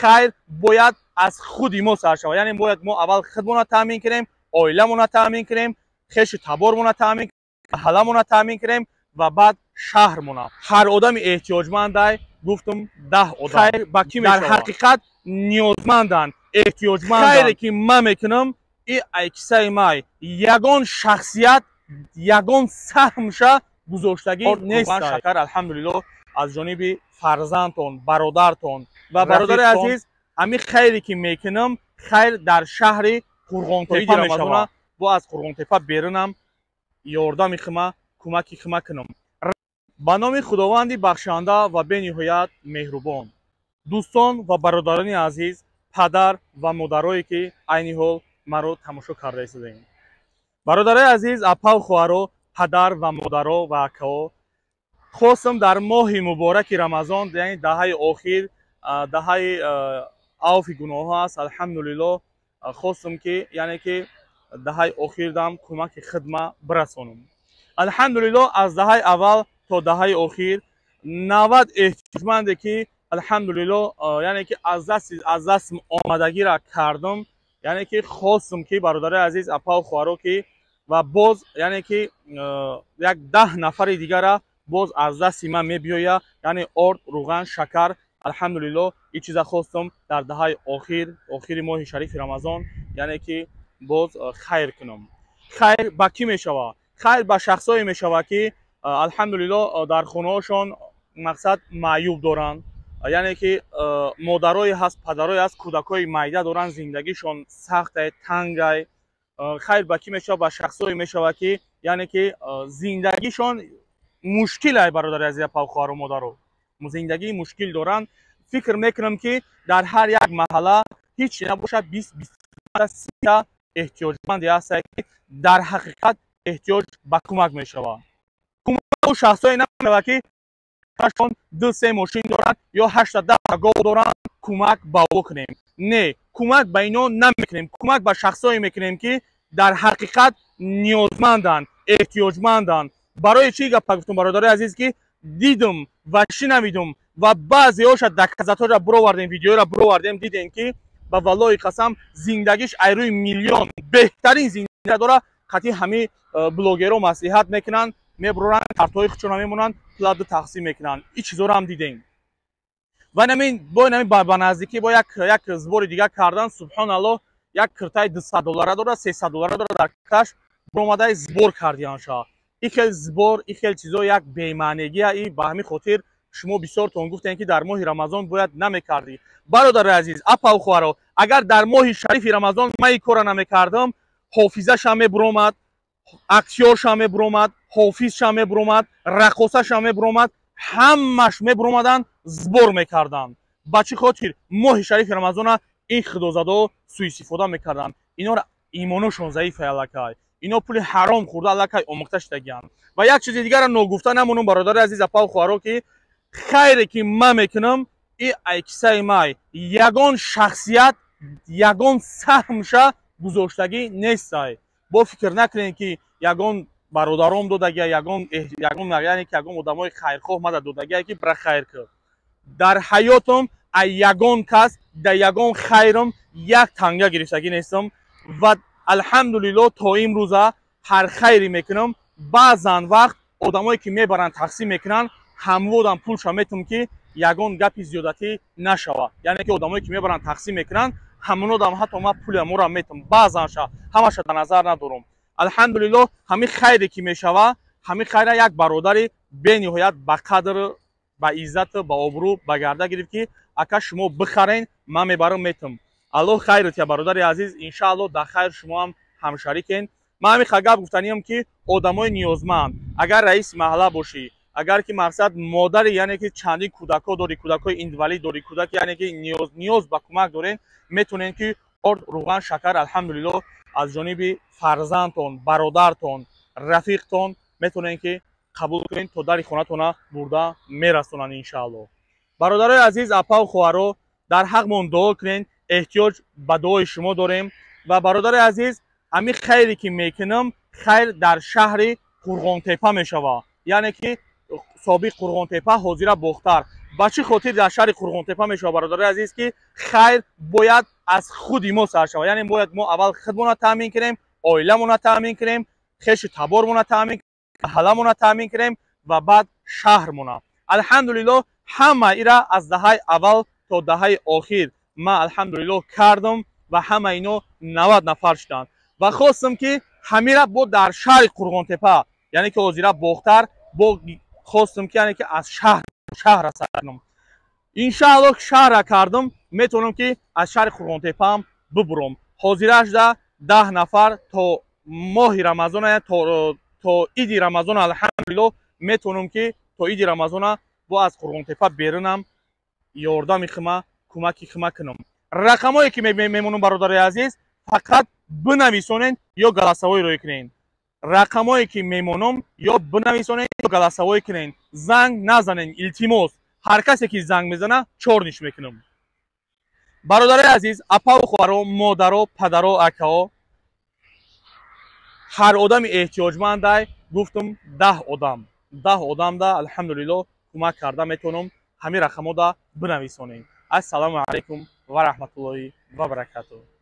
خیر باید از خود ما سر شود. یعنی باید ما اول خودمون را تامین کنیم، عائلمون را تامین کنیم، خیش تبارمون را تامین کنیم، محلمون را تامین کنیم و بعد شهرمون را. هر آدم احتیاجمند گفتم 10 آدم خیر با کی میشود؟ در حقیقت نیازمندن، احتیاجمندن. خیری که من میکنم این عکسای ما یگان شخصیت، یگان سهمشه گذاشتگی نیست. شکر الحمدلله از جانب فرزندتون، برادرتون و برادر عزیز همین خیری که میکنم خیر در شهر قرغانتپه میشود. با از قرغانتپه بیرونم یاردم خما کمکی خما کنم. با نام خداوند بخشنده و به نهایت مهربان، دوستان و برادران عزیز، پدر و مادرایی که عین حال مرا تماشا کرده هستید، برادرای عزیز، اپا و خواهرها، پدر و مادرها و اکاها، خواستم در ماه مبارک رمضان، یعنی دهه آخر، دهه عفو گناه است، الحمدلله خواستم که یعنی که دهه آخر دم کمک خدمت برسانم. الحمدلله از دهه اول تا دهه آخر 90 احتیاجمندی که الحمدلله یعنی که از دست آمدگی را کردم، یعنی که خواستم که برادر عزیز، اپا و خواهرها که و باز یعنی که یک 10 نفر دیگر را باز از دست من میبیاید، یعنی آرد، روغن، شکر. الحمدلله این چیزا خواستم در دهه آخر ماه شریف رمضان یعنی که باز خیر کنم. خیر با کی میشود؟ خیر با شخصایی میشود که الحمدلله در خونه‌هاشون مقصد معیوب دارن، یعنی که مادرای هست، پدرای هست، کودکای معیده دارن، زندگیشون سخت تنگ. خیر با کی میشود؟ با شخصایی میشود که یعنی که زندگیشون مشکل است. برادر عزیز، پاو خواهر و مادر زندگی مشکل دارن. فکر میکنم که در هر یک محله هیچ نباشه 20-30 احتیاجمندی هست که در حقیقت احتیاج به کمک میشود. کمک او شخصایی نمیشود که 2-3 ماشین دارن یا 8-10 گاو دارن کمک به او کنیم. نه، کمک به اینا نمیکنیم، کمک به شخصایی میکنیم که در حقیقت نیازمندن، احتیاجمندن. برای چی گپ گفتم برادر عزیز که دیدم و شنیدم و بعضی هاش دکزات را برآوردیم، ویدیو را برآوردیم، دیدیم که به والله قسم زندگیش ایروی میلیون بهترین زندگی داره. قطعی همه بلوگرها نصیحت میکنن، میبرن کارتای خودشون میمونن، پلات تقسیم میکنن. این چیزا رو هم دیدیم و نمین با نزدیکی با یک زبور دیگه کردن. سبحان الله، یک کرتای $200 داره، $300 داره، در کش برآمده زبور کردیانشا. این خیلی زبور، این خیلی چیزا یک بی‌معنیگی ای. به همین خاطر شما بسیار تون گفتین که در ماه رمضان باید نمیکردی. برادر عزیز، اپا و خواهرها، اگر در ماه شریف رمضان من این کارو نمیکردم، حافظش هم برآمد، اکتیورش هم برآمد، حافظش هم برآمد، رقاصش هم برآمد، همش میبرآمدن زبور میکردن. با چه خاطر؟ ماه شریف رمضان این خدازاده سوء استفاده میکردن. اینا را ایمانشون ضعیف الکای، اینا پول حرام خورده الکای آموختش دگیان. و یک چیز دیگر را نگفته نمونم برادر عزیز، اپا و خواهرها، که خیری که من میکنم این عکسای ما یگان شخصیت، یگان سهمشه گذاشتگی نیست. با فکر نکنین که یگان برادرام دادگی، یگان یعنی که یگان آدمای خیرخواه مدد دادگی که برای خیر کرد. در حیاتم یگان کس در یگان خیرم یک تنگه گرفتگی نیستم و الحمدلله تا امروزه هر خیری میکنم. بعضن وقت آدمایی که میبرن تقسیم میکنن همودم پولشو میتم که یگان گپی زیادتی نشوه. یعنی که آدمایی که میبرن تقسیم میکنن همونودم حتی ما پول ما را میتم، بعضنشا همش در نظر ندارم. الحمدلله همین خیری که میشوه، همین خیر یک برادری به نهایت با قدر، با عزت، با آبرو به گرده گرفت که اگه شما بخرین من میبرم میتم. الله خیرت یا برادر عزیز، ان شاء الله در خیر شما هم همشریکین. من همین خگب گفتنیم که آدمای نیازمند، اگر رئیس محله باشی، اگر که مقصد مادر یعنی که چندین کودکا داری، کودکای اینوالید داری، کودک یعنی که نیاز به کمک دارین، میتونین که آرد، روغن، شکر الحمدلله از جانب فرزندتون، برادرتون، رفیقتون میتونین که قبول کنین تا در خونتون برده میرسونن ان شاء الله. برادرای عزیز، اپا و خواهرها، در حقمون دعا کنین، احتیاج به دعای شما داریم. و برادر عزیز، همین خیری که میکنم خیر در شهر قرغانتپه میشوه، یعنی که سابق قرغانتپه، حاضر باختر. ба чӣ хотир дар шаҳри Қурғонтепа мешавад бародари азиз ки хайр бояд аз худи мо сар шавад, яъне бояд мо аввал худмона таъмин кунем, оиламона таъмин кунем, хешу табормона таъмин кунем, маҳалламона таъмин кунем ва баъд шаҳрмона. алҳамдулиллоҳ ҳама ира аз даҳаи аввал то даҳаи охир ман алҳамдулиллоҳ кардам ва ҳама ино 90 нафар шуданд ва хостам ки ҳамира бо дар шаҳри Қурғонтепа, яъне ки ҳозира бохтар бо хостам ки яъне ки аз шаҳра сар кунам. иншааллоҳ шаҳра кардам, метавонам ки аз шаҳри Қурғонтепаам бибурам. ҳозираш да 10 нафар то моҳи рамазон, то иди рамазон алҳамдулиллоҳ метавонам ки то иди рамазона бо аз Қурғонтепа берунам, ёрдами хима, кӯмаки хима кунам. рақамое ки мемонам бародари азиз, фақат бинависонед ё галасавой рӯй кунед. рақамое ки мемонам ё бинависонед ё галасавой кунед. занг назанед, илтимос. ҳар касе ки занг мезана чорниш мекунам. бародари азиз, апаву хоҳаро, модаро, падаро, акао, ҳар одами эҳтиёҷмандай гуфтам 10 одам да алҳамдулиллоҳ кӯмак карда метавонам ҳамин рақамода бинависонем. ассалому алайкум ва раҳматуллоҳи ва баракатуҳ.